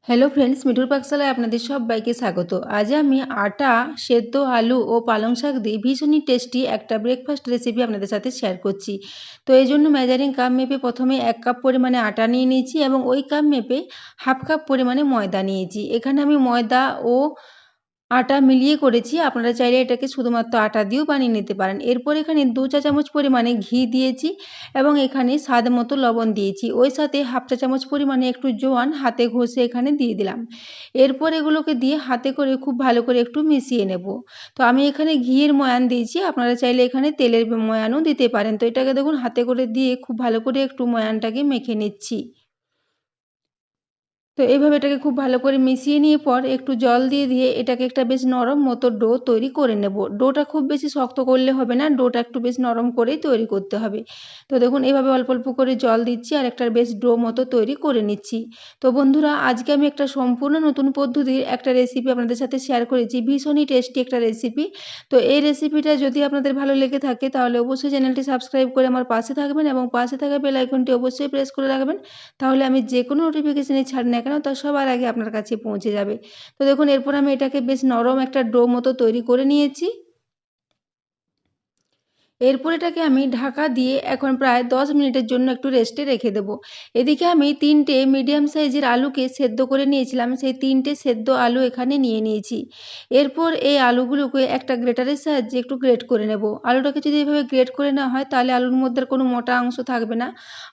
Hello friends, মিঠুর পাকশালায় আপনাদের সবাইকে স্বাগত। আজ আমি আটা, সেদ্ধ আলু ও পালং শাক দিয়ে ভীষণই টেস্টি একটা ব্রেকফাস্ট রেসিপি আপনাদের সাথে শেয়ার করছি। তো এই জন্য মেজারিং কাপ মেপে প্রথমে 1 কাপ পরিমাণে আটা নিয়ে নিয়েছি এবং ওই কাপ মেপে হাফ কাপ পরিমাণে ময়দা নিয়েছি। এখানে আমি ময়দা ও আটা মিলিয়ে করেছি, আপনারা চাইলে এটাকে শুধুমাত্র আটা দিয়েও বানিয়ে নিতে পারেন। এরপর এখানে 2 চা চামচ পরিমাণে ঘি দিয়েছি এবং এখানে স্বাদ মতো লবণ দিয়েছি। ওই সাথে হাফ চা চামচ পরিমাণে একটু জোয়ান হাতে ঘষে এখানে দিয়ে দিলাম। এরপর এগুলোকে দিয়ে হাতে করে খুব ভালো করে একটু মিশিয়ে নেব। তো আমি এখানে ঘিয়ের ময়ান দিয়েছি, আপনারা চাইলে এখানে তেলের ময়ানও দিতে পারেন। তো এটাকে দেখুন হাতে করে দিয়ে খুব ভালো করে একটু ময়ানটাকে মেখে নিচ্ছি। তো এইভাবে এটাকে খুব ভালো করে মিশিয়ে নিয়ে পর একটু জল দিয়ে এটাকে একটা বেশ নরম মতো ডো তৈরি করে নেব। ডোটা খুব বেশি শক্ত করলে হবে না, ডোটা একটু বেশ নরম করেই তৈরি করতে হবে। তো দেখুন এইভাবে অল্প অল্প করে জল দিচ্ছি আর একটা বেশ ডো মতো তৈরি করে নিচ্ছি। তো বন্ধুরা, আজকে আমি একটা সম্পূর্ণ নতুন পদ্ধতির একটা রেসিপি আপনাদের সাথে শেয়ার করেছি, ভীষণই টেস্টি একটা রেসিপি। তো এই রেসিপিটা যদি আপনাদের ভালো লেগে থাকে তাহলে অবশ্যই চ্যানেলটি সাবস্ক্রাইব করে আমার পাশে থাকবেন এবং পাশে থাকা বেল আইকনটি অবশ্যই প্রেস করে রাখবেন। তাহলে আমি যে কোনো নোটিফিকেশানই ছাড়ি না কেন তা সবার আগে আপনার কাছে পৌঁছে যাবে। তো দেখুন এরপর আমি এটাকে বেশ নরম একটা ডো মতো তৈরি করে নিয়েছি। এরপর এটাকে আমি ঢাকা দিয়ে এখন প্রায় 10 মিনিটের জন্য একটু রেস্টে রেখে দেবো। এদিকে আমি 3টে মিডিয়াম সাইজের আলুকে সেদ্ধ করে নিয়েছিলাম, সেই 3টে সেদ্ধ আলু এখানে নিয়ে নিয়েছি। এরপর এই আলুগুলোকে একটা গ্রেটারের সাহায্যে একটু গ্রেট করে নেব। আলুটাকে যদি এভাবে গ্রেট করে নেওয়া হয় তাহলে আলুর মধ্যে আর কোনো মোটা অংশ থাকবে না,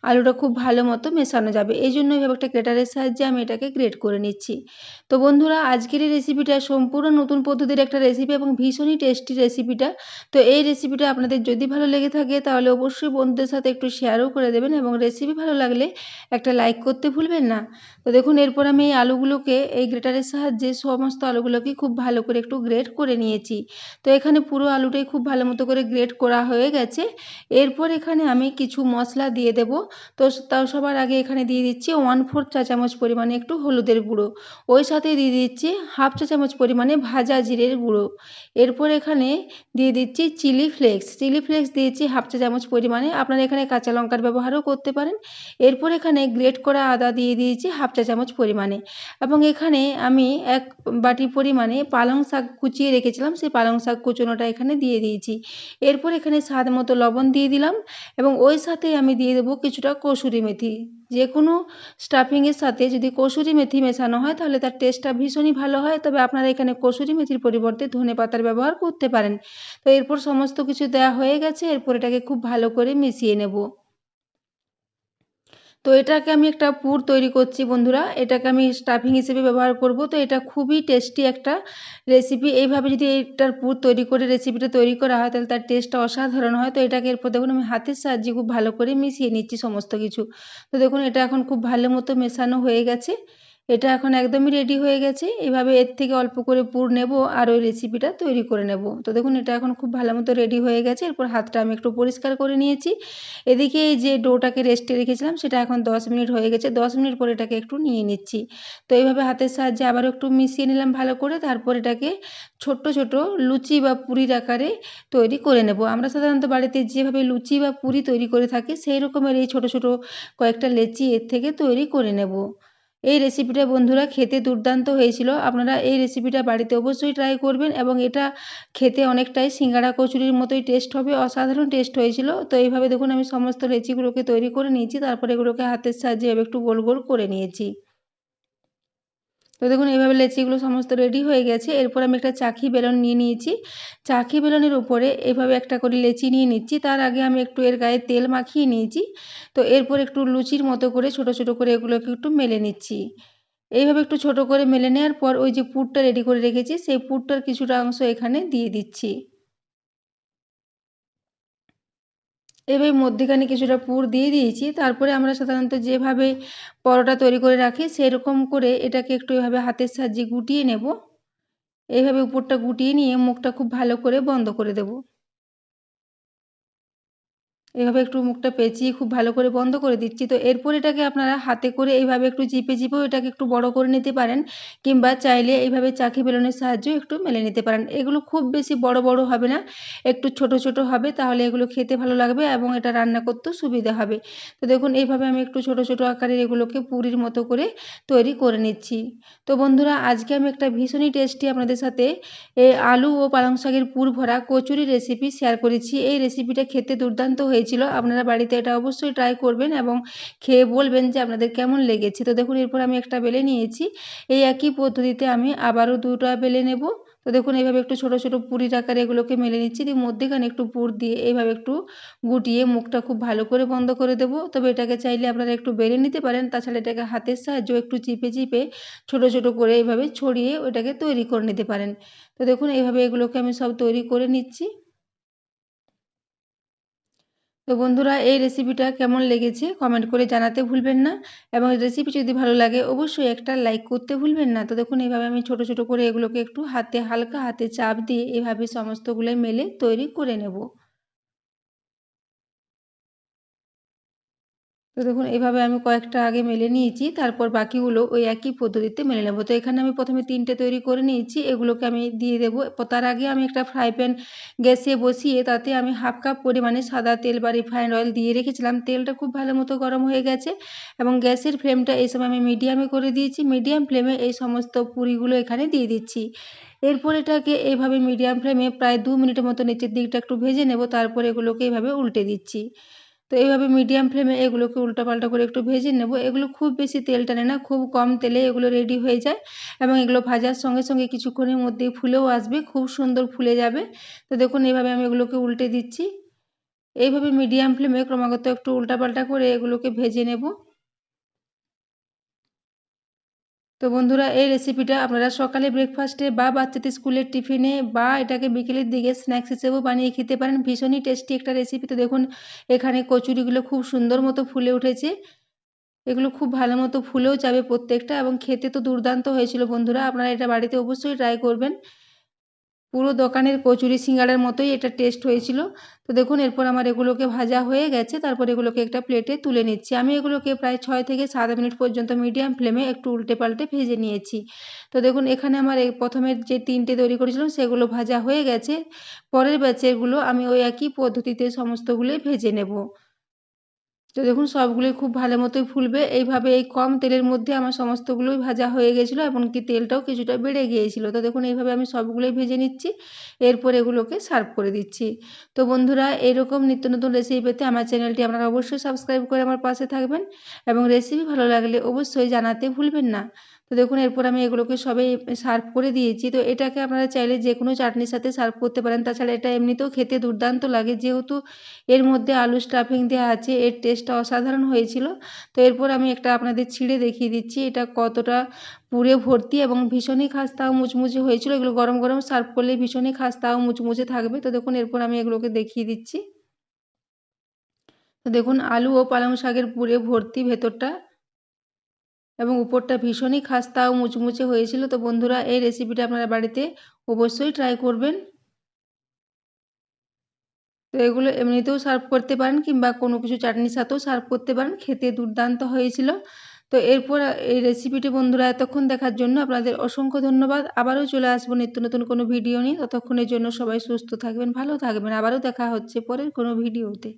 আলুটা খুব ভালো মতো মেশানো যাবে। এই জন্য এভাবে একটা গ্রেটারের সাহায্যে আমি এটাকে গ্রেট করে নিচ্ছি। তো বন্ধুরা, আজকের এই রেসিপিটা সম্পূর্ণ নতুন পদ্ধতির একটা রেসিপি এবং ভীষণই টেস্টি রেসিপিটা। তো এই রেসিপিটা আপনাদের যদি ভালো লেগে থাকে তাহলে অবশ্যই বন্ধুদের সাথে একটু শেয়ারও করে দেবেন এবং রেসিপি ভালো লাগলে একটা লাইক করতে ভুলবেন না। তো দেখুন এরপর আমি এই আলুগুলোকে এই গ্রেটারের সাহায্যে সমস্ত আলুগুলোকে খুব ভালো করে একটু গ্রেট করে নিয়েছি। তো এখানে পুরো আলুটাই খুব ভালো মতো করে গ্রেট করা হয়ে গেছে। এরপর এখানে আমি কিছু মশলা দিয়ে দেব। তো তাও সবার আগে এখানে দিয়ে দিচ্ছি 1/4 চা চামচ পরিমাণে একটু হলুদের গুঁড়ো। ওই সাথে দিয়ে দিচ্ছি হাফ চা চামচ পরিমাণে ভাজা জিরের গুঁড়ো। এরপর এখানে দিয়ে দিচ্ছি চিলি ফ্লেক্স। চিলি ফ্লেক্স দিয়েছি হাফ চা চামচ পরিমাণে, আপনারা এখানে কাঁচা লঙ্কার ব্যবহারও করতে পারেন। এরপর এখানে গ্রেট করা আদা দিয়ে দিয়েছি হাফ চা চামচ পরিমাণে এবং এখানে আমি 1 বাটি পরিমাণে পালং শাক কুচিয়ে রেখেছিলাম, সেই পালং শাক কুচোনোটা এখানে দিয়ে দিয়েছি। এরপর এখানে স্বাদ মতো লবণ দিয়ে দিলাম এবং ওই সাথে আমি দিয়ে দেবো কিছুটা কসুরি মেথি। যে কোনো স্টাফিংয়ের সাথে যদি কসুরি মেথি মেশানো হয় তাহলে তার টেস্টটা ভীষণই ভালো হয়, তবে আপনারা এখানে কসুরি মেথির পরিবর্তে ধনেপাতার ব্যবহার করতে পারেন। তো এরপর সমস্ত কিছু দেওয়া হয়ে গেছে, এরপর এটাকে খুব ভালো করে মিশিয়ে নেব। তো এটাকে আমি একটা পুর তৈরি করছি বন্ধুরা, এটাকে আমি স্টাফিং হিসেবে ব্যবহার করব। তো এটা খুবই টেস্টি একটা রেসিপি, এইভাবে যদি এটার পুর তৈরি করে রেসিপিটা তৈরি করা হয় তাহলে তার টেস্টটা অসাধারণ হয়। তো এটাকে এরপর দেখুন আমি হাতের সাহায্যে খুব ভালো করে মিশিয়ে নিচ্ছি সমস্ত কিছু। তো দেখুন এটা এখন খুব ভালো মতো মেশানো হয়ে গেছে, এটা এখন একদমই রেডি হয়ে গেছে। এভাবে এর থেকে অল্প করে পুর নেব আর ওই রেসিপিটা তৈরি করে নেব। তো দেখুন এটা এখন খুব ভালো মতো রেডি হয়ে গেছে। এরপর হাতটা আমি একটু পরিষ্কার করে নিয়েছি। এদিকে এই যে ডোটাকে রেস্টে রেখেছিলাম সেটা এখন 10 মিনিট হয়ে গেছে। 10 মিনিট পরে এটাকে একটু নিয়ে নিচ্ছি। তো এইভাবে হাতের সাহায্যে আবারও একটু মিশিয়ে নিলাম ভালো করে। তারপর এটাকে ছোট্ট ছোট লুচি বা পুরির আকারে তৈরি করে নেব। আমরা সাধারণত বাড়িতে যেভাবে লুচি বা পুরি তৈরি করে থাকি সেই রকমের এই ছোট ছোট কয়েকটা লেচি এর থেকে তৈরি করে নেব। এই রেসিপিটা বন্ধুরা খেতে দুর্দান্ত হয়েছিল। আপনারা এই রেসিপিটা বাড়িতে অবশ্যই ট্রাই করবেন এবং এটা খেতে অনেকটাই সিঙ্গাড়া কচুরির মতোই টেস্ট হবে, অসাধারণ টেস্ট হয়েছিল। তো এইভাবে দেখুন আমি সমস্ত লেচিগুলোকে তৈরি করে নিয়েছি, তারপরে এগুলোকে হাতের সাহায্যে এভাবে একটু গোল গোল করে নিয়েছি। তো দেখুন এইভাবে লেচিগুলো সমস্ত রেডি হয়ে গেছে। এরপর আমি একটা চাকি বেলন নিয়ে নিয়েছি। চাকি বেলনের উপরে এভাবে একটা করে লেচি নিয়ে নিচ্ছি। তার আগে আমি একটু এর গায়ে তেল মাখিয়ে নিয়েছি। তো এরপর একটু লুচির মতো করে ছোট ছোট করে এগুলোকে একটু মেলে নিচ্ছি। এইভাবে একটু ছোট করে মেলে নেওয়ার পর ওই যে পুরটা রেডি করে রেখেছি সেই পুরটার কিছুটা অংশ এখানে দিয়ে দিচ্ছি। এভাবে মধ্যিখানে কিছুটা পুর দিয়ে দিয়েছি। তারপরে আমরা সাধারণত যেভাবে পরোটা তৈরি করে রাখি সেরকম করে এটাকে একটু এভাবে হাতের সাহায্যে গুটিয়ে নেব। এইভাবে উপরটা গুটিয়ে নিয়ে মুখটা খুব ভালো করে বন্ধ করে দেব। এভাবে একটু মুখটা পেঁচিয়ে খুব ভালো করে বন্ধ করে দিচ্ছি। তো এরপর এটাকে আপনারা হাতে করে এইভাবে একটু চিপেও এটাকে একটু বড় করে নিতে পারেন, কিংবা চাইলে এইভাবে চাকি বেলনের সাহায্যেও একটু মেলে নিতে পারেন। এগুলো খুব বেশি বড় বড় হবে না, একটু ছোট ছোট হবে, তাহলে এগুলো খেতে ভালো লাগবে এবং এটা রান্না করতেও সুবিধা হবে। তো দেখুন এইভাবে আমি একটু ছোট ছোট আকারের এগুলোকে পুরির মতো করে তৈরি করে নিচ্ছি। তো বন্ধুরা, আজকে আমি একটা ভীষণই টেস্টি আপনাদের সাথে এই আলু ও পালং শাকের পুর ভরা কচুরি রেসিপি শেয়ার করেছি। এই রেসিপিটা খেতে দুর্দান্ত হয়েছিল। আপনারা বাড়িতে এটা অবশ্যই ট্রাই করবেন এবং খেয়ে বলবেন যে আপনাদের কেমন লেগেছে। তো দেখুন এরপর আমি একটা বেলে নিয়েছি। এই একই পদ্ধতিতে আমি আবারও 2টা বেলে নেব। তো দেখুন এইভাবে একটু ছোট ছোট পুরির আকারে এগুলোকে মেলে নিচ্ছি, দিয়ে মধ্যেখানে একটু পুর দিয়ে এইভাবে একটু গুটিয়ে মুখটা খুব ভালো করে বন্ধ করে দেব। তবে এটাকে চাইলে আপনারা একটু বেলে নিতে পারেন, তাছাড়া এটাকে হাতের সাহায্যে একটু চিপে ছোট ছোট করে এইভাবে ছড়িয়ে ওইটাকে তৈরি করে নিতে পারেন। তো দেখুন এইভাবে এগুলোকে আমি সব তৈরি করে নিচ্ছি। তো বন্ধুরা, এই রেসিপিটা কেমন লেগেছে কমেন্ট করে জানাতে ভুলবেন না, এবং রেসিপি যদি ভালো লাগে অবশ্যই একটা লাইক করতে ভুলবেন না। তো দেখুন এইভাবে আমি ছোট ছোট করে এগুলোকে একটু হালকা হাতে চাপ দিয়ে এভাবে সমস্তগুলো মেলে তৈরি করে নেব। তো দেখুন এভাবে আমি কয়েকটা আগে মেলে নিয়েছি, তারপর বাকিগুলো ওই একই পদ্ধতিতে মেলে নেব। তো এখানে আমি প্রথমে 3টে তৈরি করে নিয়েছি, এগুলোকে আমি দিয়ে দেবো। তার আগে আমি একটা ফ্রাই প্যান গ্যাসে বসিয়ে তাতে আমি 1/2 কাপ পরিমাণে সাদা তেল বা রিফাইন্ড অয়েল দিয়ে রেখেছিলাম। তেলটা খুব ভালো মতো গরম হয়ে গেছে এবং গ্যাসের ফ্লেমটা এই সময় আমি মিডিয়ামে করে দিয়েছি। মিডিয়াম ফ্লেমে এই সমস্ত পুরিগুলো এখানে দিয়ে দিচ্ছি। এরপর এটাকে এইভাবে মিডিয়াম ফ্লেমে প্রায় 2 মিনিটের মতো নিচের দিকটা একটু ভেজে নেব, তারপর এগুলোকে এইভাবে উল্টে দিচ্ছি। তো এইভাবে মিডিয়াম ফ্লেমে এগুলোকে উল্টাপাল্টা করে একটু ভেজে নেব। এগুলো খুব বেশি তেল টানে না, খুব কম তেলে এগুলো রেডি হয়ে যায় এবং এগুলো ভাজার সঙ্গে সঙ্গে কিছুক্ষণের মধ্যেই ফুলেও আসবে, খুব সুন্দর ফুলে যাবে। তো দেখুন এইভাবে আমি এগুলোকে উল্টে দিচ্ছি। এইভাবে মিডিয়াম ফ্লেমে ক্রমাগত একটু উল্টাপাল্টা করে এগুলোকে ভেজে নেব। তো বন্ধুরা, এই রেসিপিটা আপনারা সকালে ব্রেকফাস্টে বা বাচ্চাদের স্কুলের টিফিনে বা এটাকে বিকেলের দিকে স্ন্যাক্স হিসেবেও বানিয়ে খেতে পারেন। ভীষণই টেস্টি একটা রেসিপি। তো দেখুন এখানে কচুরিগুলো খুব সুন্দর মতো ফুলে উঠেছে। এগুলো খুব ভালো মতো ফুলেও যাবে প্রত্যেকটা, এবং খেতে তো দুর্দান্ত হয়েছিল বন্ধুরা। আপনারা এটা বাড়িতে অবশ্যই ট্রাই করবেন। পুরো দোকানের কচুরি সিঙ্গাড়ার মতোই এটা টেস্ট হয়েছিল। তো দেখুন এরপর আমার এগুলোকে ভাজা হয়ে গেছে, তারপর এগুলোকে একটা প্লেটে তুলে নিচ্ছি। আমি এগুলোকে প্রায় 6 থেকে 7 মিনিট পর্যন্ত মিডিয়াম ফ্লেমে একটু উল্টে পাল্টে ভেজে নিয়েছি। তো দেখুন এখানে আমার এই প্রথমের যে 3টে তৈরি করেছিলাম সেগুলো ভাজা হয়ে গেছে। পরের ব্যাচেরগুলো আমি ওই একই পদ্ধতিতে সমস্তগুলোই ভেজে নেব। তো দেখুন সবগুলোই খুব ভালো মতোই ফুলবে। এইভাবে এই কম তেলের মধ্যে আমার সমস্তগুলোই ভাজা হয়ে গেছিলো, এমনকি তেলটাও কিছুটা বেড়ে গিয়েছিল। তো দেখুন এইভাবে আমি সবগুলোই ভেজে নিচ্ছি, এরপর এগুলোকে সার্ভ করে দিচ্ছি। তো বন্ধুরা, এরকম নিত্য নতুন রেসিপি পেতে আমার চ্যানেলটি আপনারা অবশ্যই সাবস্ক্রাইব করে আমার পাশে থাকবেন, এবং রেসিপি ভালো লাগলে অবশ্যই জানাতে ভুলবেন না। তো দেখুন এরপর আমি এগুলোকে সবাই সার্ভ করে দিয়েছি। তো এটাকে আপনারা চাইলে যে কোনো চাটনির সাথে সার্ভ করতে পারেন, তাছাড়া এটা এমনিতেও খেতে দুর্দান্ত লাগে। যেহেতু এর মধ্যে আলু স্টাফিং দেওয়া আছে, এর টেস্টটা অসাধারণ হয়েছিল। তো এরপর আমি একটা আপনাদের ছিঁড়ে দেখিয়ে দিচ্ছি এটা কতটা পুরে ভর্তি এবং ভীষণই খাস্তা ও মুচমুচে হয়েছিল। এগুলো গরম গরম সার্ভ করলে ভীষণই খাস্তা ও মুচমুচে থাকবে। তো দেখুন এরপর আমি এগুলোকে দেখিয়ে দিচ্ছি। তো দেখুন আলু ও পালং শাকের পুরে ভর্তি ভেতরটা, এবং উপরটা ভীষণই খাস্তা ও মুচমুচে হয়েছিল। তো বন্ধুরা, এই রেসিপিটা আপনারা বাড়িতে অবশ্যই ট্রাই করবেন। তো এগুলো এমনিতেও সার্ভ করতে পারেন, কিংবা কোনো কিছু চাটনির সাথেও সার্ভ করতে পারেন। খেতে দুর্দান্ত হয়েছিল। তো এরপর এই রেসিপিটি বন্ধুরা এতক্ষণ দেখার জন্য আপনাদের অসংখ্য ধন্যবাদ। আবারও চলে আসবো নিত্য নতুন কোনো ভিডিও নিয়ে। ততক্ষণের জন্য সবাই সুস্থ থাকবেন, ভালো থাকবেন। আবারও দেখা হচ্ছে পরের কোনো ভিডিওতে।